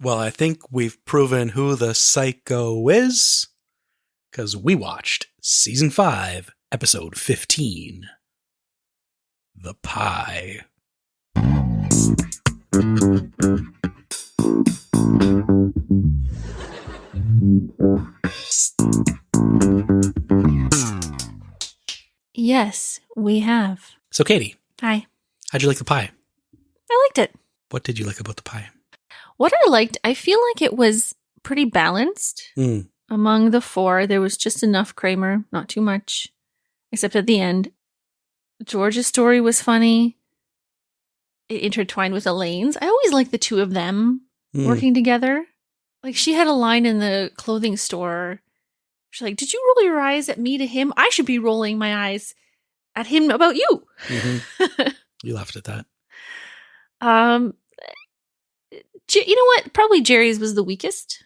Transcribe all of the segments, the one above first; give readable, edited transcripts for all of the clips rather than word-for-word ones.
Well, I think we've proven who the psycho is, because we watched Season 5, Episode 15, The Pie. Yes, we have. So, Katie, Hi. how'd you like the pie? I liked it. What did you like about the pie? What I liked, I feel like it was pretty balanced. Among the four, there was just enough Kramer, not too much, except at the end. George's story was funny. It intertwined with Elaine's. I always like the two of them working together. Like, she had a line in the clothing store. She's like, "Did you roll your eyes at me to him? I should be rolling my eyes at him about you." Mm-hmm. You laughed at that. You know what? Probably Jerry's was the weakest.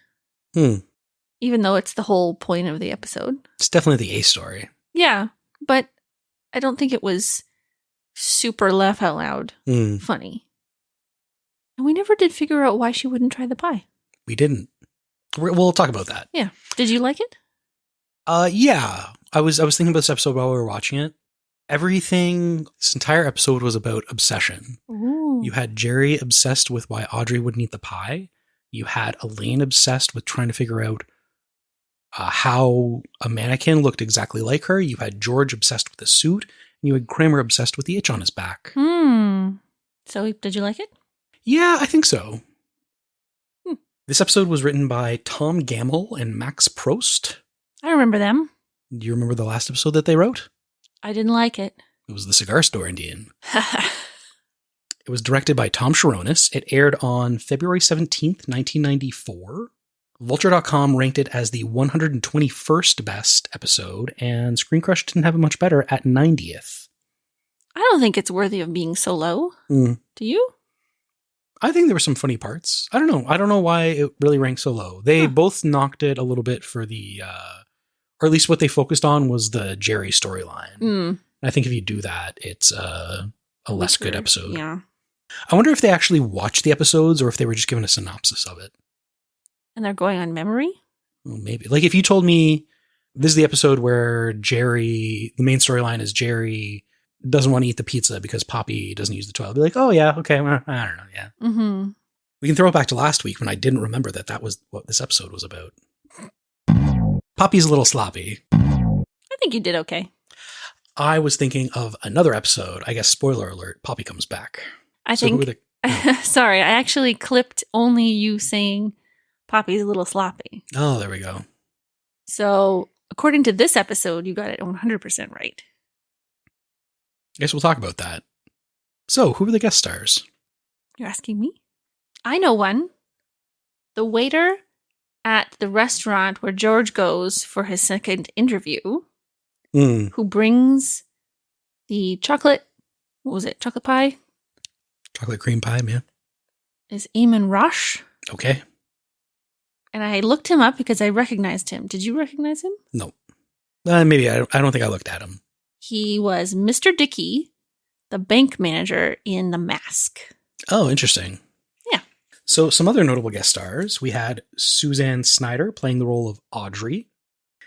Even though it's the whole point of the episode. It's definitely the A story. Yeah, but I don't think it was super laugh out loud funny. And we never did figure out why she wouldn't try the pie. We didn't. We'll talk about that. Yeah. Did you like it? Yeah. I was thinking about this episode while we were watching it. This entire episode was about obsession. Ooh. You had Jerry obsessed with why Audrey wouldn't eat the pie. You had Elaine obsessed with trying to figure out how a mannequin looked exactly like her. You had George obsessed with the suit. And you had Kramer obsessed with the itch on his back. So, did you like it? Yeah, I think so. This episode was written by Tom Gamble and Max Prost. I remember them. Do you remember the last episode that they wrote? I didn't like it. It was The Cigar Store Indian. It was directed by Tom Sharonis. It aired on February 17th, 1994. Vulture.com ranked it as the 121st best episode, and Screen Crush didn't have it much better at 90th. I don't think it's worthy of being so low. Do you? I think there were some funny parts. I don't know. I don't know why it really ranked so low. They both knocked it a little bit for the, or at least what they focused on was the Jerry storyline. I think if you do that, it's a less good episode. Yeah. I wonder if they actually watched the episodes or if they were just given a synopsis of it. And they're going on memory? Well, maybe. Like if you told me this is the episode where Jerry, the main storyline is Jerry doesn't want to eat the pizza because Poppy doesn't use the toilet. I'd be like, oh yeah, okay, well, I don't know, yeah. We can throw it back to last week when I didn't remember that was what this episode was about. Poppy's a little sloppy. I think you did okay. I was thinking of another episode. I guess, spoiler alert, Poppy comes back. Sorry, I actually clipped only you saying Poppy's a little sloppy. Oh, there we go. So, according to this episode, you got it 100% right. I guess we'll talk about that. So, who were the guest stars? You're asking me? I know one. The waiter at the restaurant where George goes for his second interview, who brings the chocolate, what was it, chocolate pie? Chocolate cream pie, man. Is Eamon Rush. Okay. And I looked him up because I recognized him. Did you recognize him? No. Maybe. I don't think I looked at him. He was Mr. Dickey, the bank manager in The Mask. Oh, interesting. Yeah. So some other notable guest stars. We had Suzanne Snyder playing the role of Audrey.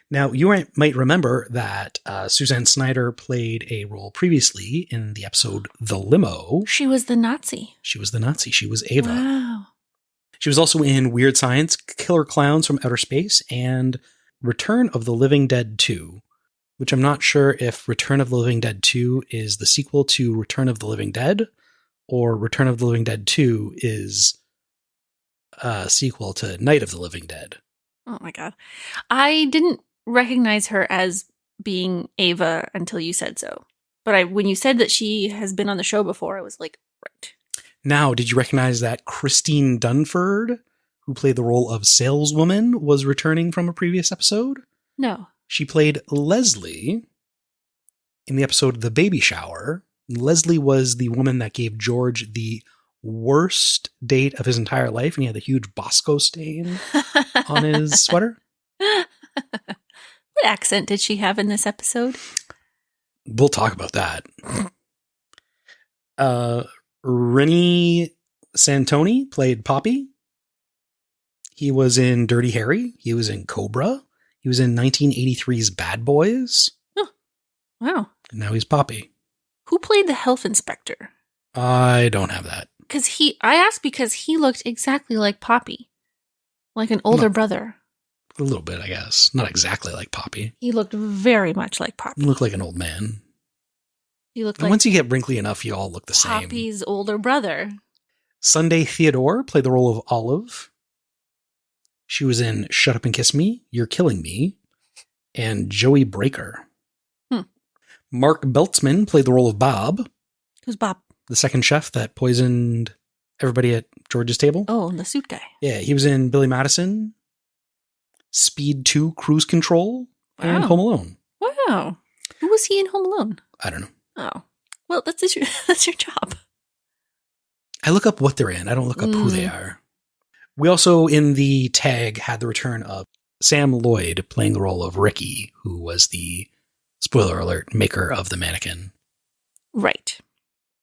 Now, you might remember that Suzanne Snyder played a role previously in the episode The Limo. She was the Nazi. She was the Nazi. She was Ava. Wow. She was also in Weird Science, Killer Clowns from Outer Space, and Return of the Living Dead 2, which I'm not sure if Return of the Living Dead 2 is the sequel to Return of the Living Dead, or Return of the Living Dead 2 is a sequel to Night of the Living Dead. Oh my God. I didn't recognize her as being Ava until you said so. But when you said that she has been on the show before, I was like, right. Now, did you recognize that Christine Dunford, who played the role of saleswoman, was returning from a previous episode? No. She played Leslie in the episode The Baby Shower. Leslie was the woman that gave George the worst date of his entire life, and he had the huge Bosco stain on his sweater. What accent did she have in this episode? We'll talk about that. Rennie Santoni played Poppy. He was in Dirty Harry. He was in Cobra. He was in 1983's Bad Boys. Oh, wow. And now he's Poppy. Who played the health inspector? I don't have that. I asked because he looked exactly like Poppy. Like an older brother. A little bit, I guess. Not exactly like Poppy. He looked very much like Poppy. He looked like an old man. He looked and once you get wrinkly enough, you all look the same. Poppy's older brother. Sunday Theodore played the role of Olive. She was in Shut Up and Kiss Me, You're Killing Me, and Joey Breaker. Mark Beltzman played the role of Bob. Who's Bob? The second chef that poisoned everybody at George's table. Oh, the suit guy. Yeah, he was in Billy Madison, Speed 2 Cruise Control, and Home Alone. Wow. Who was he in Home Alone? I don't know. Oh. Well, that's your job. I look up what they're in. I don't look up who they are. We also, in the tag, had the return of Sam Lloyd playing the role of Ricky, who was the, spoiler alert, maker of the mannequin. Right.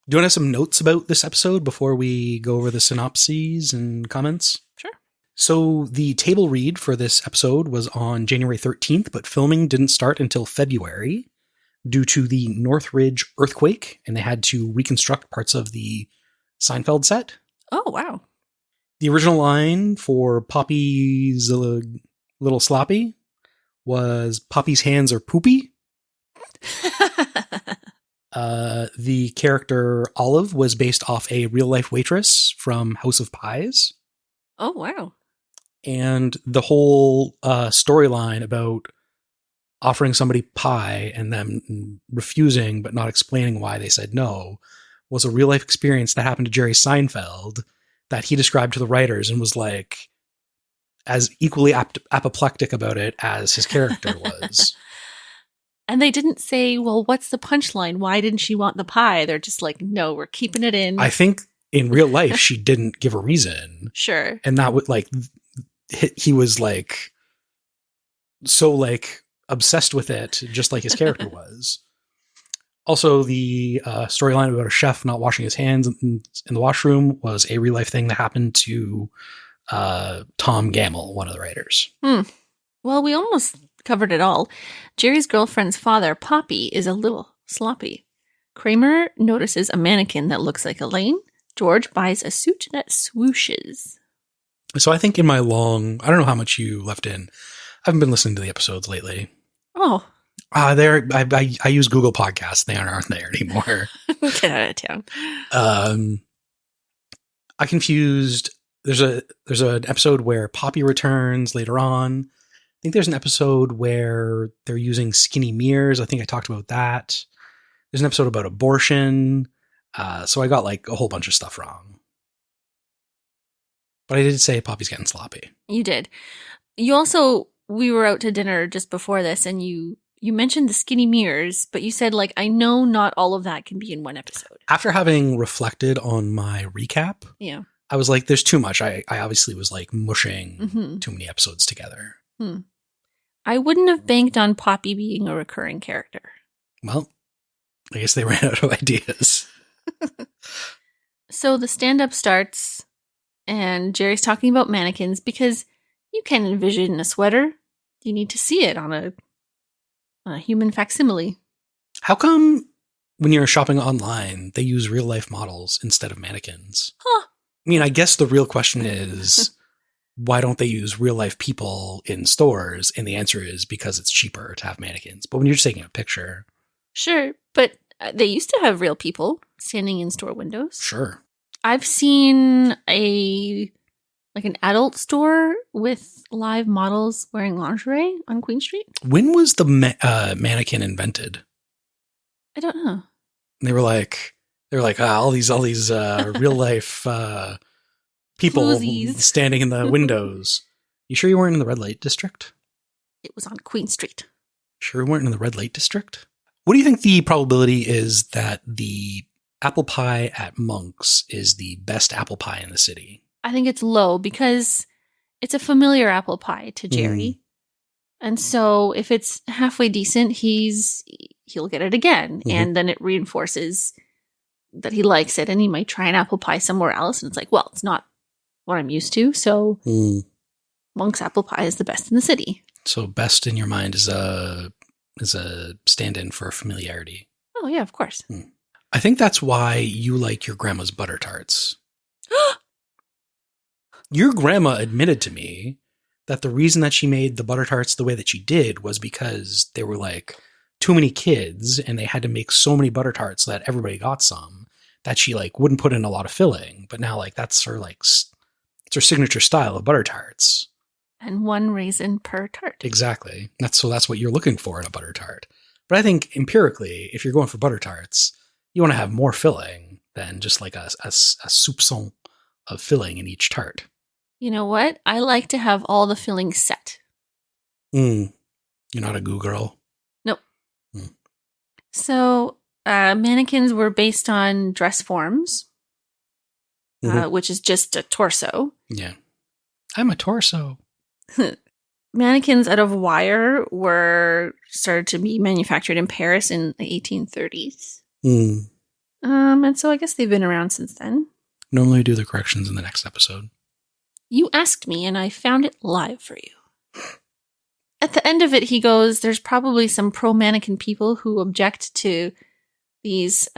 Do you want to have some notes about this episode before we go over the synopses and comments? Sure. So the table read for this episode was on January 13th, but filming didn't start until February due to the Northridge earthquake, and they had to reconstruct parts of the Seinfeld set. Oh, wow. The original line for Poppy's little sloppy was, Poppy's hands are poopy. The character Olive was based off a real-life waitress from House of Pies. Oh, wow. And the whole storyline about offering somebody pie and them refusing but not explaining why they said no was a real-life experience that happened to Jerry Seinfeld that he described to the writers and was like as equally apoplectic about it as his character was. And they didn't say, well, what's the punchline? Why didn't she want the pie? They're just like, no, we're keeping it in. I think in real life, she didn't give a reason. Sure. And that would he was like, so like obsessed with it, just like his character was. Also, the storyline about a chef not washing his hands in the washroom was a real life thing that happened to Tom Gamble, one of the writers. Well, we almost covered it all. Jerry's girlfriend's father, Poppy, is a little sloppy. Kramer notices a mannequin that looks like Elaine. George buys a suit that swooshes. So I think in my I don't know how much you left in. I haven't been listening to the episodes lately. Oh. I use Google Podcasts. They aren't there anymore. Get out of town. I confused. There's an episode where Poppy returns later on. I think there's an episode where they're using skinny mirrors. I think I talked about that. There's an episode about abortion. So I got like a whole bunch of stuff wrong. But I did say Poppy's getting sloppy. You did. You also, we were out to dinner just before this, and you mentioned the skinny mirrors, but you said, like, I know not all of that can be in one episode. After having reflected on my recap, yeah, I was like, there's too much. I obviously was like mushing too many episodes together. I wouldn't have banked on Poppy being a recurring character. Well, I guess they ran out of ideas. So the stand-up starts, and Jerry's talking about mannequins because you can envision a sweater. You need to see it on a human facsimile. How come when you're shopping online, they use real-life models instead of mannequins? Huh. I mean, I guess the real question is, why don't they use real-life people in stores? And the answer is because it's cheaper to have mannequins. But when you're just taking a picture... Sure, but they used to have real people standing in store windows. Sure. I've seen an adult store with live models wearing lingerie on Queen Street. When was the mannequin invented? I don't know. They were like, all these real life people Floozies. standing in the windows. You sure you weren't in the red light district? It was on Queen Street. Sure you weren't in the red light district? What do you think the probability is that the apple pie at Monk's is the best apple pie in the city? I think it's low because it's a familiar apple pie to Jerry. And so if it's halfway decent, he'll get it again. And then it reinforces that he likes it, and he might try an apple pie somewhere else. And it's like, well, it's not what I'm used to. So Monk's apple pie is the best in the city. So best in your mind is a stand-in for familiarity. Oh, yeah, of course. I think that's why you like your grandma's butter tarts. Your grandma admitted to me that the reason that she made the butter tarts the way that she did was because there were like too many kids and they had to make so many butter tarts so that everybody got some, that she like wouldn't put in a lot of filling. But now like that's her like it's her signature style of butter tarts. And 1 raisin per tart. Exactly. That's what you're looking for in a butter tart. But I think empirically, if you're going for butter tarts, you want to have more filling than just like a soupçon of filling in each tart. You know what? I like to have all the fillings set. You're not a goo girl? Nope. So mannequins were based on dress forms, which is just a torso. Yeah. I'm a torso. Mannequins out of wire were started to be manufactured in Paris in the 1830s. And so I guess they've been around since then. Normally do the corrections in the next episode. You asked me and I found it live for you. At the end of it, he goes, there's probably some pro-mannequin people who object to these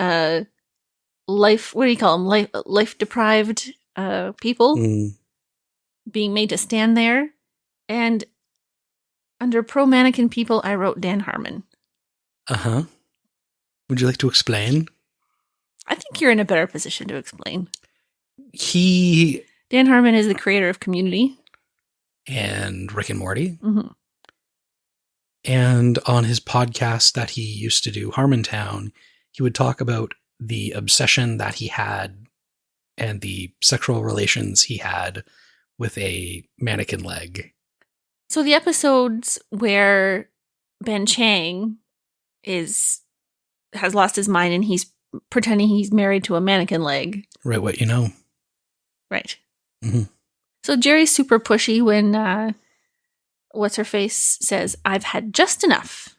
life-deprived people being made to stand there. And under pro-mannequin people, I wrote Dan Harmon. Uh-huh. Would you like to explain? I think you're in a better position to explain. Dan Harmon is the creator of Community. And Rick and Morty. And on his podcast that he used to do, Harmontown, he would talk about the obsession that he had and the sexual relations he had with a mannequin leg. So the episodes where Ben Chang has lost his mind and he's pretending he's married to a mannequin leg. Right, what you know. Right. So Jerry's super pushy when what's-her-face says, I've had just enough.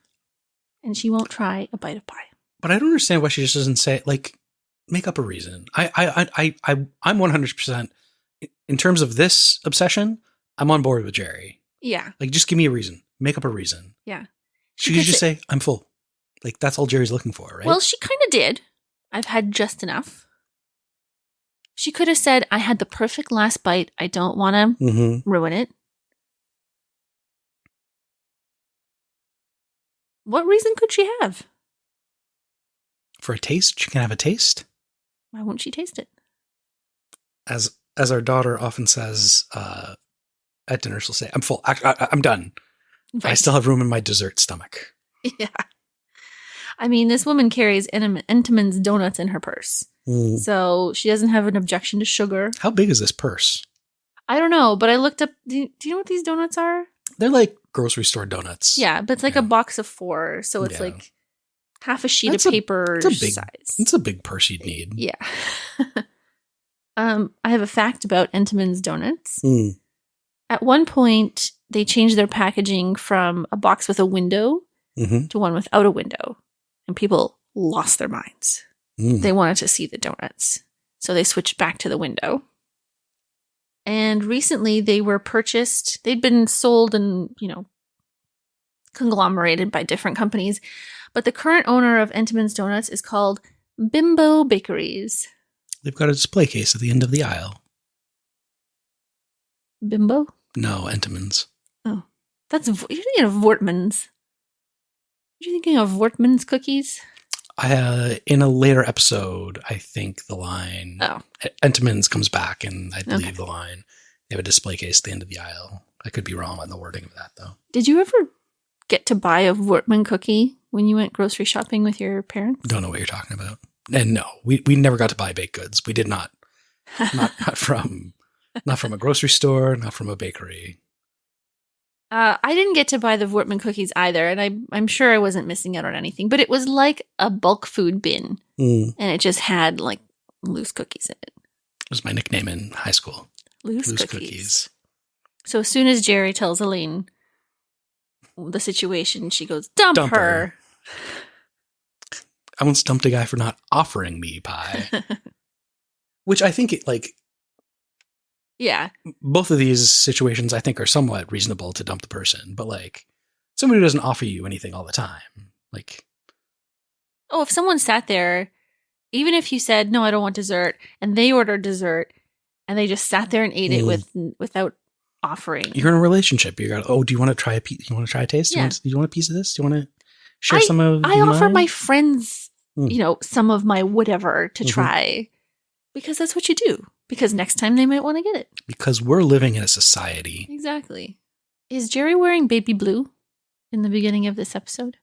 And she won't try a bite of pie. But I don't understand why she just doesn't say, like, make up a reason. I'm 100%, in terms of this obsession, I'm on board with Jerry. Yeah. Like, just give me a reason. Make up a reason. Yeah. She could just say, I'm full. Like, that's all Jerry's looking for, right? Well, she kind of did. I've had just enough. She could have said, I had the perfect last bite. I don't want to ruin it. What reason could she have? For a taste? She can have a taste? Why won't she taste it? As our daughter often says at dinner, she'll say, I'm full. I'm done. Right. I still have room in my dessert stomach. Yeah. I mean, this woman carries Entenmann's donuts in her purse. So she doesn't have an objection to sugar. How big is this purse? I don't know, but I looked up. Do you know what these donuts are? They're like grocery store donuts. Yeah, but it's like a box of 4. So it's like half a sheet of paper size. It's a big purse you'd need. Yeah. I have a fact about Entenmann's donuts. At one point, they changed their packaging from a box with a window to one without a window. And people lost their minds. They wanted to see the donuts. So they switched back to the window. And recently they were purchased. They'd been sold and, conglomerated by different companies. But the current owner of Entenmann's Donuts is called Bimbo Bakeries. They've got a display case at the end of the aisle. Bimbo? No, Entenmann's. Oh. You're thinking of Wortmann's. Are you thinking of Wortmann's cookies? In a later episode, I think the line Entenmann's comes back, and I believe the line, they have a display case at the end of the aisle. I could be wrong on the wording of that, though. Did you ever get to buy a Wortmann cookie when you went grocery shopping with your parents? Don't know what you're talking about. And no, we never got to buy baked goods. We did not. Not from a grocery store, not from a bakery. I didn't get to buy the Wortmann cookies either, and I'm sure I wasn't missing out on anything, but it was like a bulk food bin, and it just had like loose cookies in it. It was my nickname in high school. Loose cookies. So as soon as Jerry tells Elaine the situation, she goes, dump her. I once dumped a guy for not offering me pie. Which I think Yeah. Both of these situations, I think, are somewhat reasonable to dump the person. But, like, somebody who doesn't offer you anything all the time. Like, oh, if someone sat there, even if you said, no, I don't want dessert, and they ordered dessert, and they just sat there and ate it without offering. You're in a relationship. You got, oh, do you want to try a piece? You want to try a taste? Yeah. Do you want a piece of this? Do you want to share some of I offer my friends, some of my whatever to try, because that's what you do. Because next time they might want to get it. Because we're living in a society. Exactly. Is Jerry wearing baby blue in the beginning of this episode?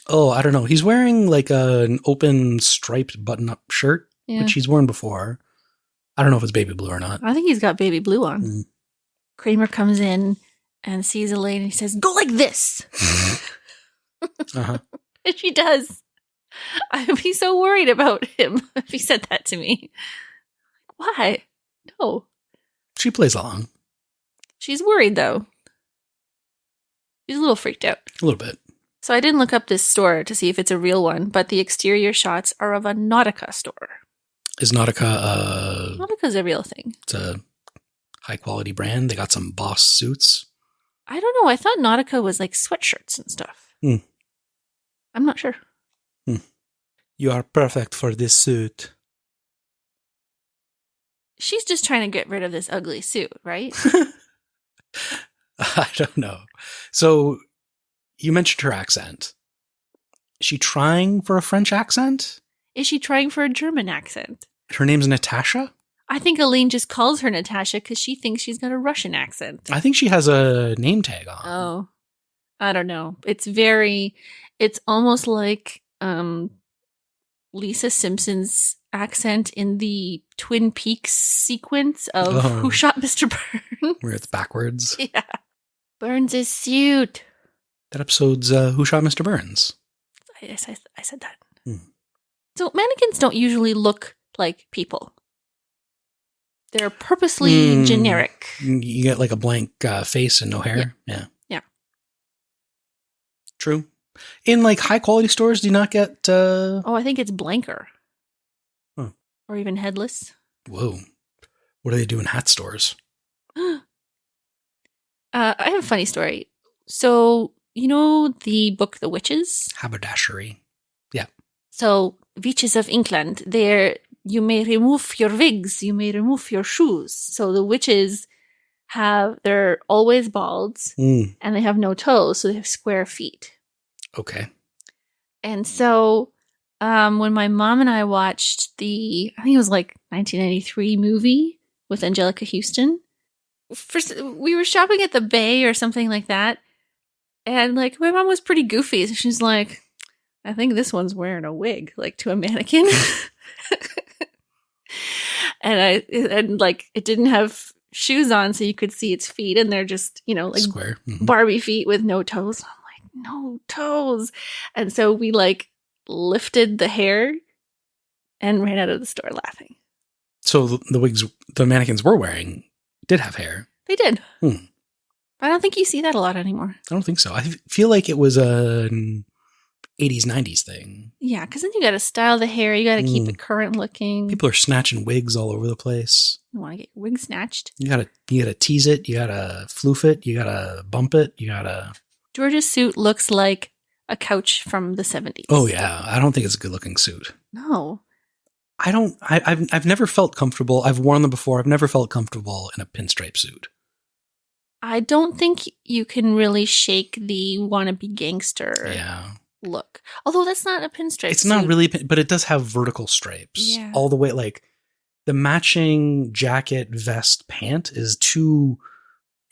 Oh, I don't know. He's wearing like an open striped button-up shirt, which he's worn before. I don't know if it's baby blue or not. I think he's got baby blue on. Kramer comes in and sees Elaine and he says, go like this. And she does. I would be so worried about him if he said that to me. Why? No. She plays along. She's worried, though. She's a little freaked out. A little bit. So I didn't look up this store to see if it's a real one, but the exterior shots are of a Nautica store. Is Nautica Nautica's a real thing. It's a high-quality brand. They got some Boss suits. I don't know. I thought Nautica was like sweatshirts and stuff. I'm not sure. You are perfect for this suit. She's just trying to get rid of this ugly suit, right? I don't know. So you mentioned her accent. Is she trying for a French accent? Is she trying for a German accent? Her name's Natasha? I think Elaine just calls her Natasha because she thinks she's got a Russian accent. I think she has a name tag on. Oh, I don't know. It's almost like Lisa Simpson's accent in the Twin Peaks sequence of Who Shot Mr. Burns? Where it's backwards. Yeah. Burns' suit. That episode's Who Shot Mr. Burns? I said that. So mannequins don't usually look like people. They're purposely generic. You get like a blank face and no hair? Yeah. True. In like high quality stores, do you not get... I think it's blanker. Or even headless. Whoa. What do they do in hat stores? I have a funny story. So, you know the book The Witches? Haberdashery. Yeah. So, Witches of England, you may remove your wigs, you may remove your shoes. So the witches they're always bald, and they have no toes, so they have square feet. Okay. And so when my mom and I watched I think it was like 1993 movie with Angelica Houston, we were shopping at the Bay or something like that, and like my mom was pretty goofy, so she's like, I think this one's wearing a wig, like to a mannequin. and it didn't have shoes on, so you could see its feet, and they're just, like square Barbie feet with no toes. I'm like, no toes. And so we like lifted the hair and ran out of the store laughing. So the wigs the mannequins were wearing did have hair. They did. I don't think you see that a lot anymore. I don't think so. I feel like it was an 80s, 90s thing. Yeah, because then you got to style the hair. You got to keep it current looking. People are snatching wigs all over the place. You want to get your wig snatched. You gotta tease it. You gotta floof it. You gotta bump it. You gotta... George's suit looks like a couch from the 70s. Oh, yeah. I don't think it's a good looking suit. No. I've never felt comfortable. I've worn them before. I've never felt comfortable in a pinstripe suit. I don't think you can really shake the wannabe gangster look. Although that's not a pinstripe It's suit. not really, but it does have vertical stripes all the way. Like the matching jacket, vest, pant is too...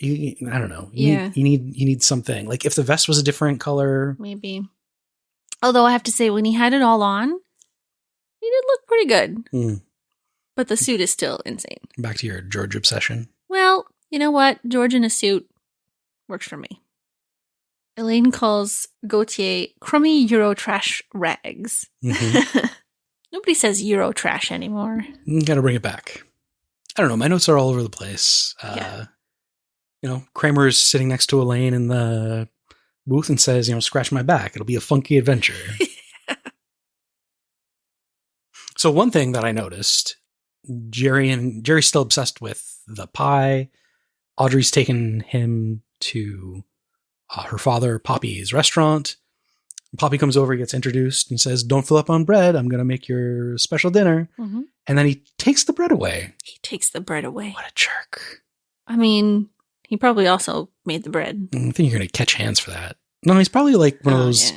I don't know. You need something. Like if the vest was a different color. Maybe. Although I have to say, when he had it all on, he did look pretty good. But the suit is still insane. Back to your George obsession. Well, you know what? George in a suit works for me. Elaine calls Gautier crummy Eurotrash rags. Nobody says Eurotrash anymore. Gotta bring it back. I don't know. My notes are all over the place. Kramer's sitting next to Elaine in the booth and says, scratch my back. It'll be a funky adventure. So one thing that I noticed Jerry's still obsessed with the pie. Audrey's taken him to her father Poppy's restaurant. Poppy comes over, gets introduced, and says, "Don't fill up on bread. I'm going to make your special dinner." Mm-hmm. And then he takes the bread away. He takes the bread away. What a jerk. I mean, he probably also made the bread. I think you're going to catch hands for that. No, he's probably like one of those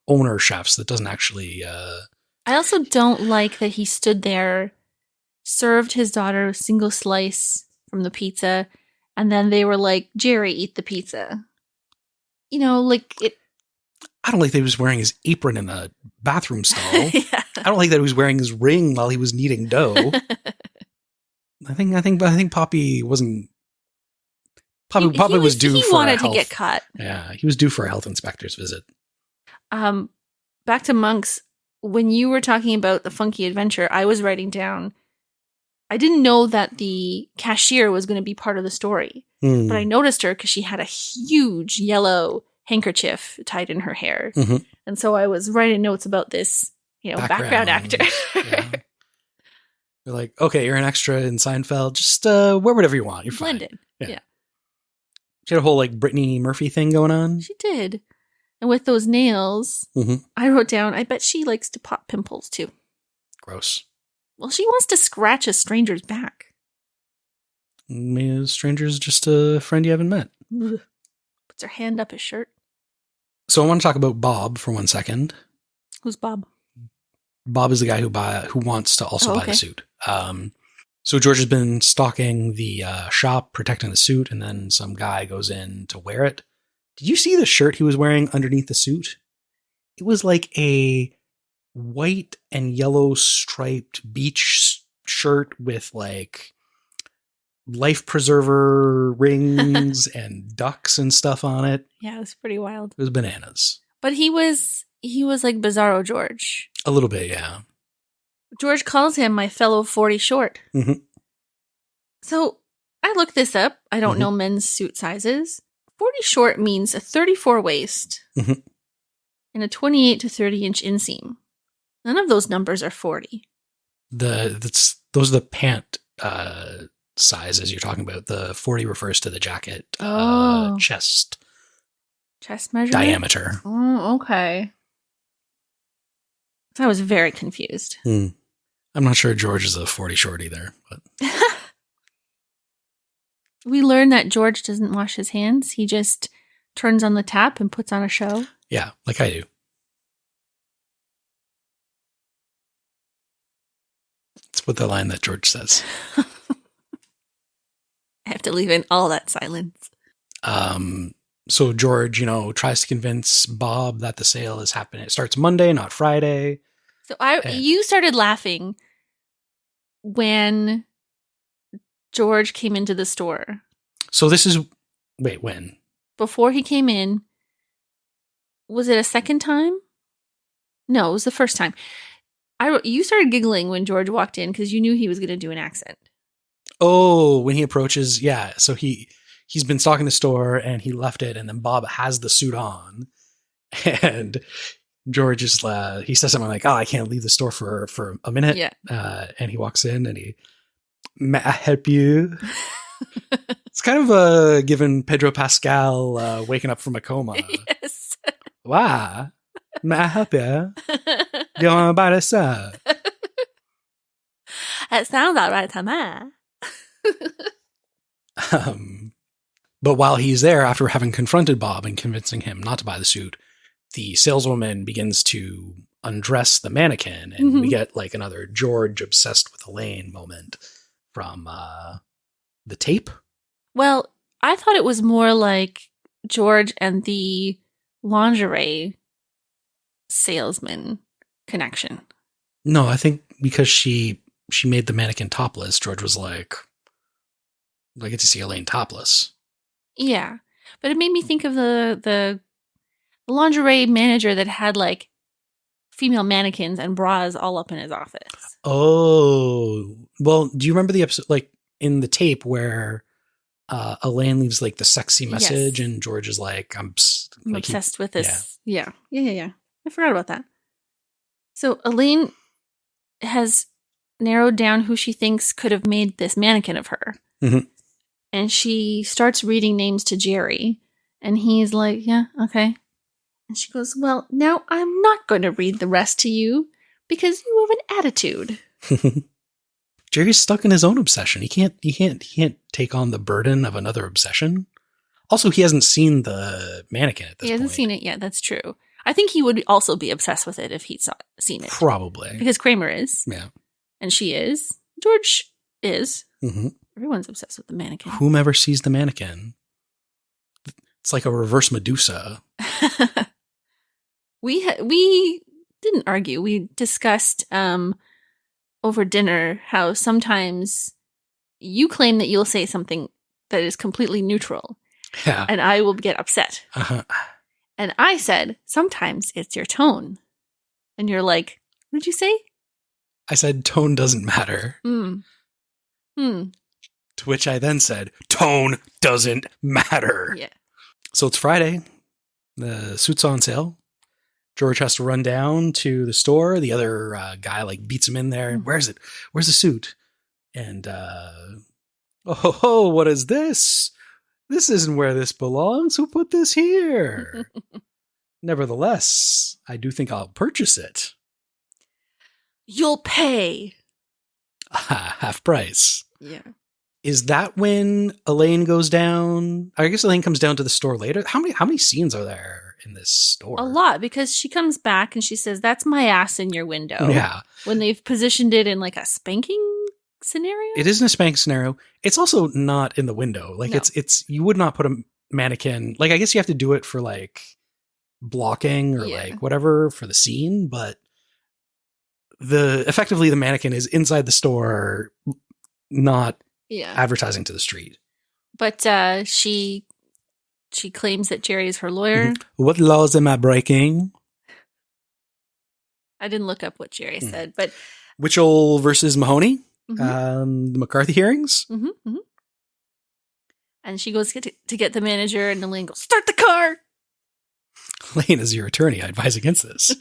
owner chefs that doesn't actually... I also don't like that he stood there, served his daughter a single slice from the pizza, and then they were like, "Jerry, eat the pizza." You know, like it... I don't like that he was wearing his apron in the bathroom stall. Yeah. I don't like that he was wearing his ring while he was kneading dough. I think Poppy wasn't... Poppy was due for a health... He wanted to get cut. Yeah, he was due for a health inspector's visit. Back to Monks. When you were talking about the funky adventure, I was writing down... I didn't know that the cashier was going to be part of the story. But I noticed her because she had a huge yellow handkerchief tied in her hair. Mm-hmm. And so I was writing notes about this, background actor. Yeah. You're like, okay, you're an extra in Seinfeld. Just wear whatever you want. You're fine. Blend in. Yeah. She had a whole Brittany Murphy thing going on. She did. And with those nails, I wrote down, I bet she likes to pop pimples too. Gross. Well, she wants to scratch a stranger's back. Maybe a stranger's just a friend you haven't met. Ugh. Puts her hand up his shirt. So I want to talk about Bob for 1 second. Who's Bob? Bob is the guy who wants to also buy the suit. So George has been stalking the shop, protecting the suit, and then some guy goes in to wear it. Did you see the shirt he was wearing underneath the suit? It was like a white and yellow striped beach shirt with life preserver rings and ducks and stuff on it. Yeah, it was pretty wild. It was bananas. But he was like Bizarro George. A little bit, yeah. George calls him my fellow 40 short. Mm-hmm. So I looked this up. I don't know men's suit sizes. 40 short means a 34 waist and a 28 to 30 inch inseam. None of those numbers are 40. Those are the pant sizes you're talking about. The 40 refers to the jacket chest measurement diameter. Oh, okay. So I was very confused. I'm not sure George is a 40 short either, but we learned that George doesn't wash his hands. He just turns on the tap and puts on a show. Yeah, like I do. That's what the line that George says. I have to leave in all that silence. So George, tries to convince Bob that the sale is happening. It starts Monday, not Friday. So you started laughing when George came into the store. So this is, when? Before he came in, was it a second time? No, it was the first time. You started giggling when George walked in because you knew he was going to do an accent. Oh, when he approaches, yeah. So he's been stalking the store and he left it, and then Bob has the suit on, and George is he says something like, "Oh, I can't leave the store for a minute." Yeah. And he walks in and "May I help you?" It's kind of given Pedro Pascal waking up from a coma. Yes. Wow. May I help you? Do you want to buy this up? It sounds all right to me. But while he's there, after having confronted Bob and convincing him not to buy the suit, the saleswoman begins to undress the mannequin, and we get another George obsessed with Elaine moment from the tape. Well, I thought it was more like George and the lingerie salesman connection. No, I think because she made the mannequin topless, George was like, I get to see Elaine topless. Yeah. But it made me think of the lingerie manager that had female mannequins and bras all up in his office. Oh. Well, do you remember the episode, in the tape where Elaine leaves the sexy message, and George is I'm obsessed with this. Yeah. I forgot about that. So Elaine has narrowed down who she thinks could have made this mannequin of her. Mm-hmm. And she starts reading names to Jerry. And he's like, yeah, okay. And she goes, well, now I'm not going to read the rest to you because you have an attitude. Jerry's stuck in his own obsession. He can't take on the burden of another obsession. Also, he hasn't seen the mannequin at this point. He hasn't seen it yet. That's true. I think he would also be obsessed with it if he'd seen it. Probably. Because Kramer is. Yeah. And she is. George is. Mm-hmm. Everyone's obsessed with the mannequin. Whomever sees the mannequin. It's like a reverse Medusa. We didn't argue. We discussed over dinner how sometimes you claim that you'll say something that is completely neutral. Yeah. And I will get upset. Uh-huh. And I said, sometimes it's your tone. And you're like, what did you say? I said, tone doesn't matter. To which I then said, tone doesn't matter. Yeah. So it's Friday. The suit's on sale. George has to run down to the store. The other guy beats him in there. Mm-hmm. Where's it? Where's the suit? And, what is this? This isn't where this belongs. Who put this here? Nevertheless, I do think I'll purchase it. You'll pay. Half price. Yeah. Is that when Elaine goes down? I guess Elaine comes down to the store later. How many scenes are there in this store? A lot, because she comes back and she says, that's my ass in your window. Yeah. When they've positioned it in a spanking scenario? It isn't a spank scenario. It's also not in the window. No. It's you would not put a mannequin. I guess you have to do it for blocking or whatever for the scene, but effectively the mannequin is inside the store, not advertising to the street. But she claims that Jerry is her lawyer. Mm-hmm. What laws am I breaking? I didn't look up what Jerry said, but Witchell versus Mahoney. The McCarthy hearings. Mm-hmm, mm-hmm. And she goes to get the manager, and Elaine goes, start the car! Elaine, is your attorney. I advise against this.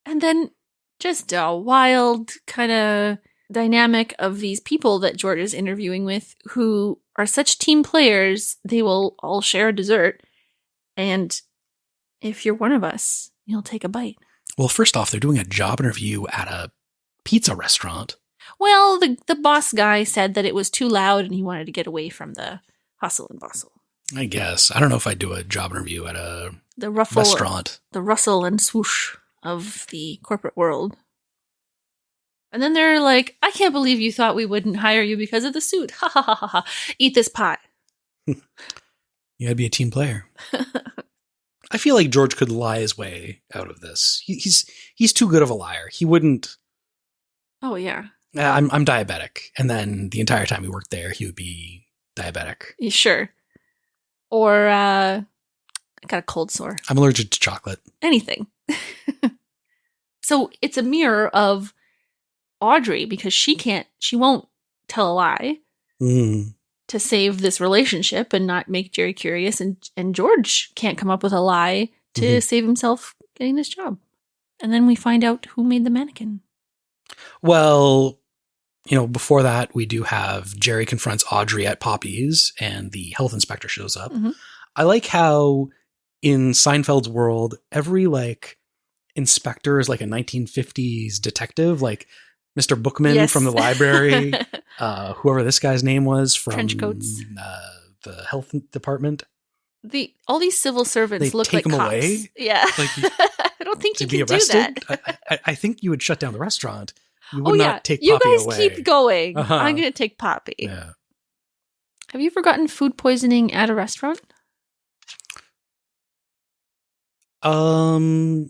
And then just a wild kind of dynamic of these people that George is interviewing with who are such team players, they will all share a dessert. And if you're one of us, you'll take a bite. Well, first off, they're doing a job interview at a pizza restaurant. Well, the boss guy said that it was too loud and he wanted to get away from the hustle and bustle. I guess. I don't know if I'd do a job interview at a restaurant. The rustle and swoosh of the corporate world. And then they're like, I can't believe you thought we wouldn't hire you because of the suit. Ha ha ha ha ha. Eat this pie. You gotta be a team player. I feel like George could lie his way out of this. He's too good of a liar. He wouldn't. Oh, yeah. I'm diabetic. And then the entire time he worked there, he would be diabetic. Sure. Or I got a cold sore. I'm allergic to chocolate. Anything. So it's a mirror of Audrey because she won't tell a lie to save this relationship and not make Jerry curious. And George can't come up with a lie to save himself getting this job. And then we find out who made the mannequin. Well, before that, we do have Jerry confronts Audrey at Poppy's and the health inspector shows up. Mm-hmm. I like how in Seinfeld's world, every inspector is a 1950s detective, Mr. Bookman from the library, whoever this guy's name was from trench coats, the health department. All these civil servants look like cops. Away? Yeah. I don't think you can do that. I think you would shut down the restaurant. You would not take Poppy away. You guys away. Keep going. Uh-huh. I'm going to take Poppy. Yeah. Have you ever gotten food poisoning at a restaurant? No.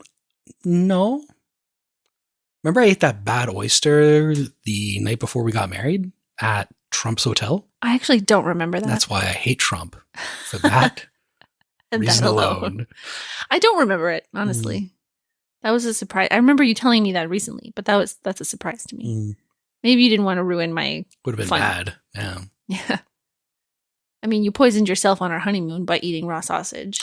Remember I ate that bad oyster the night before we got married at Trump's hotel? I actually don't remember that. That's why I hate Trump. For that reason alone. I don't remember it, honestly. That was a surprise. I remember you telling me that recently, but that's a surprise to me. Maybe you didn't want to ruin my Would have been fun. Bad. Yeah. Yeah. I mean, you poisoned yourself on our honeymoon by eating raw sausage.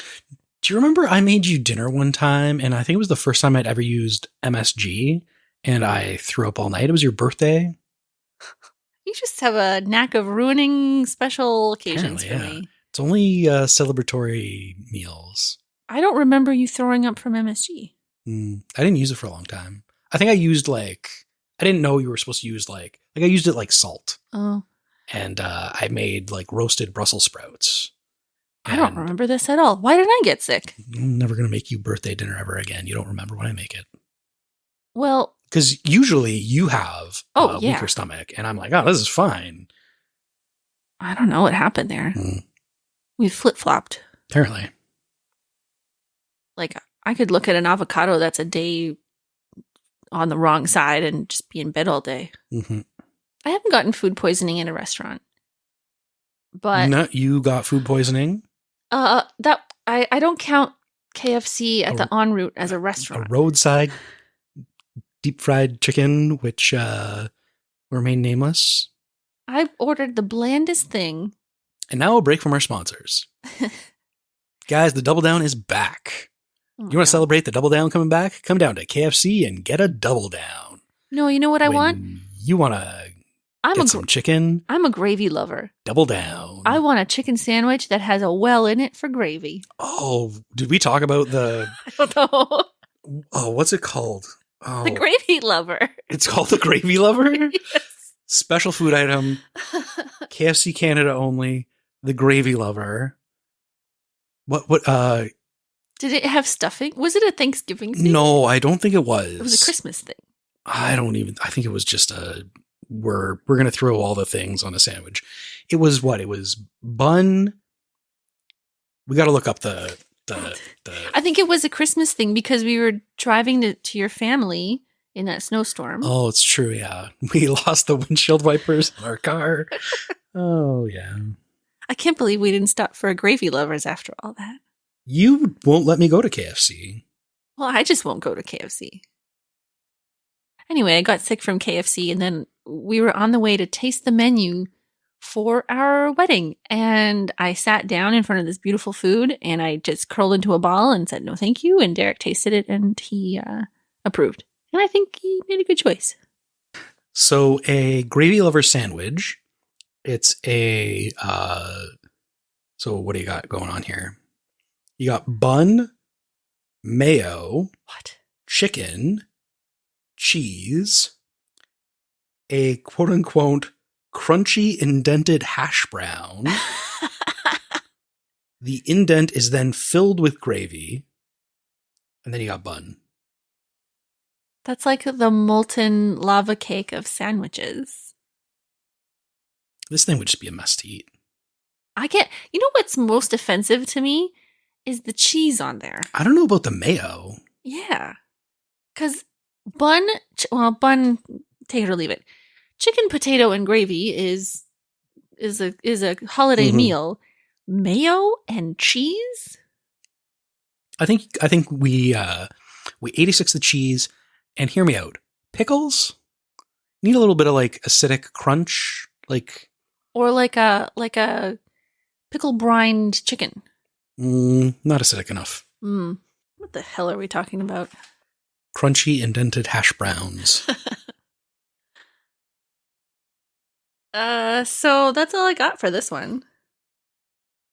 Do you remember I made you dinner one time, and I think it was the first time I'd ever used MSG, and I threw up all night. It was your birthday. You just have a knack of ruining special occasions for me. It's only celebratory meals. I don't remember you throwing up from MSG. I didn't use it for a long time. I think I used I didn't know you were supposed to use I used it like salt. Oh. And I made roasted Brussels sprouts. I don't remember this at all. Why did I get sick? I'm never going to make you birthday dinner ever again. You don't remember when I make it. Well, because usually you have a weaker stomach, and I'm like, oh, this is fine. I don't know what happened there. We flip-flopped. Apparently. I could look at an avocado that's a day on the wrong side and just be in bed all day. Mm-hmm. I haven't gotten food poisoning in a restaurant. But no, you got food poisoning? I don't count KFC at the en route as a restaurant. A roadside deep fried chicken, which remain nameless. I ordered the blandest thing. And now a break from our sponsors. Guys, the Double Down is back. You want to celebrate the Double Down coming back? Come down to KFC and get a Double Down. No, you know what I want? You want to get some chicken? I'm a gravy lover. Double Down. I want a chicken sandwich that has a well in it for gravy. Oh, did we talk about the... I don't know. Oh, what's it called? Oh, the Gravy Lover. It's called the Gravy Lover? Yes. Special food item. KFC Canada only. The Gravy Lover. What, Did it have stuffing? Was it a Thanksgiving thing? No, I don't think it was. It was a Christmas thing. I think it was just we're going to throw all the things on a sandwich. It was what? It was bun. We got to look up the. I think it was a Christmas thing because we were driving to your family in that snowstorm. Oh, it's true. Yeah. We lost the windshield wipers in our car. Oh, yeah. I can't believe we didn't stop for a Gravy Lovers after all that. You won't let me go to KFC. Well, I just won't go to KFC. Anyway, I got sick from KFC and then we were on the way to taste the menu for our wedding. And I sat down in front of this beautiful food and I just curled into a ball and said, no, thank you. And Derek tasted it and he approved. And I think he made a good choice. So a Gravy Lover sandwich, it's so what do you got going on here? You got bun, mayo, chicken, cheese, a quote-unquote crunchy indented hash brown. The indent is then filled with gravy, and then you got bun. That's like the molten lava cake of sandwiches. This thing would just be a mess to eat. You know what's most offensive to me? Is the cheese on there. I don't know about the mayo. Yeah. Because bun, take it or leave it. Chicken, potato, and gravy is a holiday meal. Mayo and cheese? I think we 86 the cheese, and hear me out. Pickles need a little bit of acidic crunch, or like a pickle brined chicken. Not acidic enough. What the hell are we talking about? Crunchy indented hash browns. So that's all I got for this one.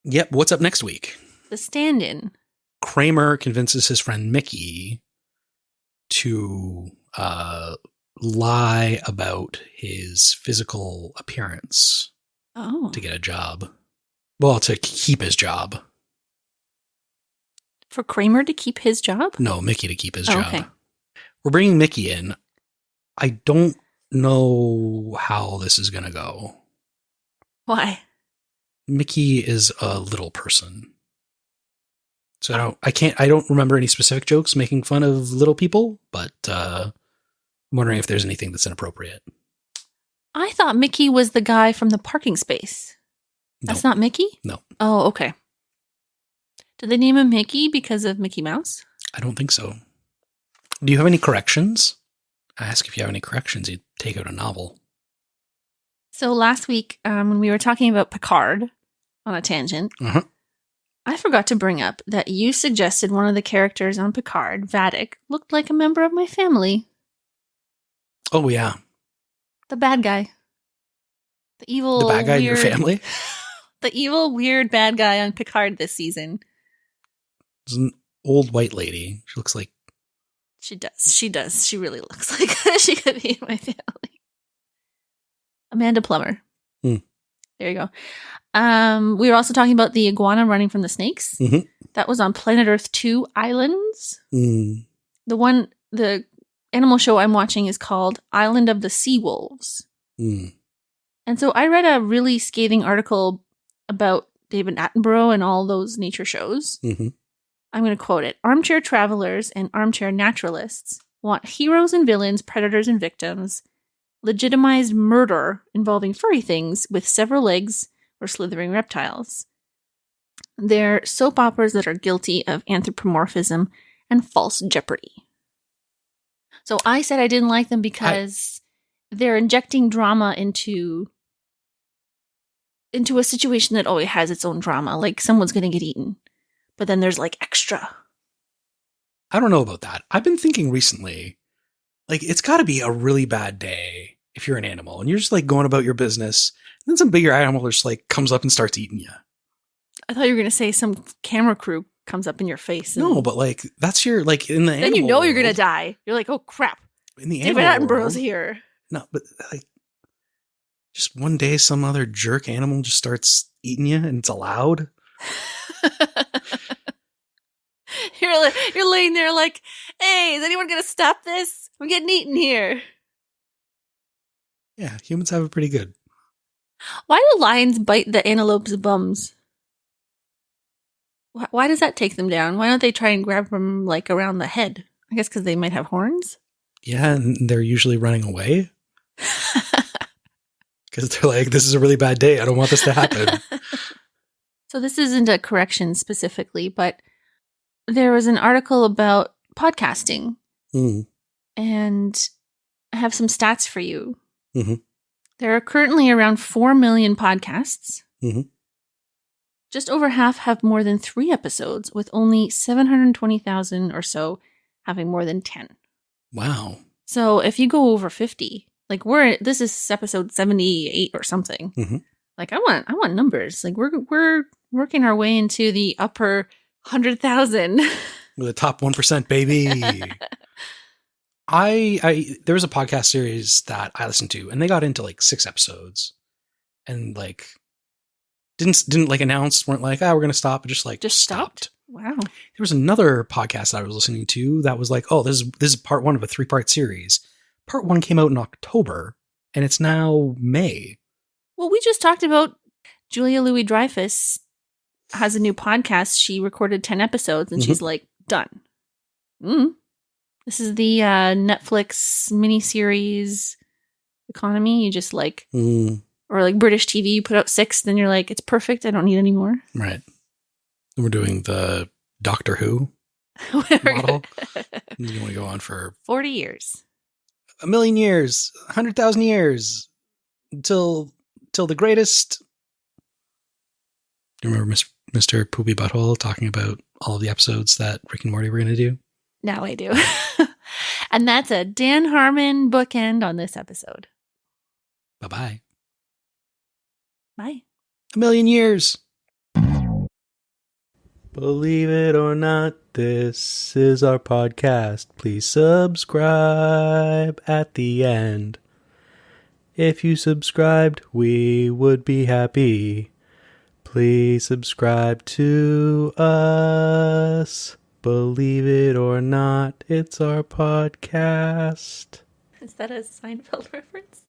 Yep. What's up next week? The stand-in. Kramer convinces his friend Mickey to lie about his physical appearance to get a job. Well, to keep his job. For Kramer to keep his job? No, Mickey to keep his job. Okay. We're bringing Mickey in. I don't know how this is going to go. Why? Mickey is a little person. So I don't remember any specific jokes making fun of little people, but I'm wondering if there's anything that's inappropriate. I thought Mickey was the guy from the parking space. No. That's not Mickey? No. Oh, okay. Did they name him Mickey because of Mickey Mouse? I don't think so. Do you have any corrections? I ask if you have any corrections, you take out a novel. So last week, when we were talking about Picard on a tangent, I forgot to bring up that you suggested one of the characters on Picard, Vadic, looked like a member of my family. Oh, yeah. The bad guy. The evil, The bad guy weird, in your family? The evil, weird bad guy on Picard this season. It's an old white lady. She looks like... She does. She really looks like she could be in my family. Amanda Plummer. Hmm. There you go. We were also talking about the iguana running from the snakes. Mm-hmm. That was on Planet Earth 2 Islands. Mm. The animal show I'm watching is called Island of the Sea Wolves. Mm. And so I read a really scathing article about David Attenborough and all those nature shows. Mm-hmm. I'm going to quote it. Armchair travelers and armchair naturalists want heroes and villains, predators and victims, legitimized murder involving furry things with several legs or slithering reptiles. They're soap operas that are guilty of anthropomorphism and false jeopardy. So I said I didn't like them because they're injecting drama into a situation that always has its own drama. Like someone's going to get eaten, but then there's like extra. I don't know about that. I've been thinking recently, like it's got to be a really bad day if you're an animal and you're just like going about your business, and then some bigger animal just like comes up and starts eating you. I thought you were going to say some camera crew comes up in your face. No, but like that's your like in the then animal you know world, you're going to die. You're like, oh crap. In the David animal Attenborough's world, here. No, but like just one day some other jerk animal just starts eating you and it's allowed. You're laying there like, hey, is anyone going to stop this? I'm getting eaten here. Yeah, humans have it pretty good. Why do lions bite the antelope's bums? Why does that take them down? Why don't they try and grab them like around the head? I guess because they might have horns. Yeah, and they're usually running away. Because they're like, this is a really bad day. I don't want this to happen. So this isn't a correction specifically, but there was an article about podcasting. Mm. And I have some stats for you. Mm-hmm. There are currently around 4 million podcasts. Mm-hmm. Just over half have more than 3 episodes, with only 720,000 or so having more than 10. Wow. So if you go over 50, like this is episode 78 or something. Mm-hmm. Like I want numbers. Like we're working our way into the upper 100,000. With the top 1%, baby. There was a podcast series that I listened to, and they got into like 6 episodes, and like didn't like announce, weren't like, we're gonna stop, but just stopped. Wow. There was another podcast that I was listening to that was like, oh, this is part 1 of a 3-part series. Part 1 came out in October, and it's now May. Well, we just talked about Julia Louis-Dreyfus has a new podcast. She recorded 10 episodes, and she's like, done. This is the Netflix miniseries economy. You just like, or like British TV, you put out 6, then you're like, it's perfect. I don't need any more. Right. We're doing the Doctor Who model. You want to go on for 40 years, 1,000,000 years, 100,000 years until the greatest. Do you remember Mr. Poopy Butthole talking about all of the episodes that Rick and Morty were going to do? Now I do. And that's a Dan Harmon bookend on this episode. Bye-bye. Bye. 1,000,000 years. Believe it or not, this is our podcast. Please subscribe at the end. If you subscribed, we would be happy. Please subscribe to us. Believe it or not, it's our podcast. Is that a Seinfeld reference?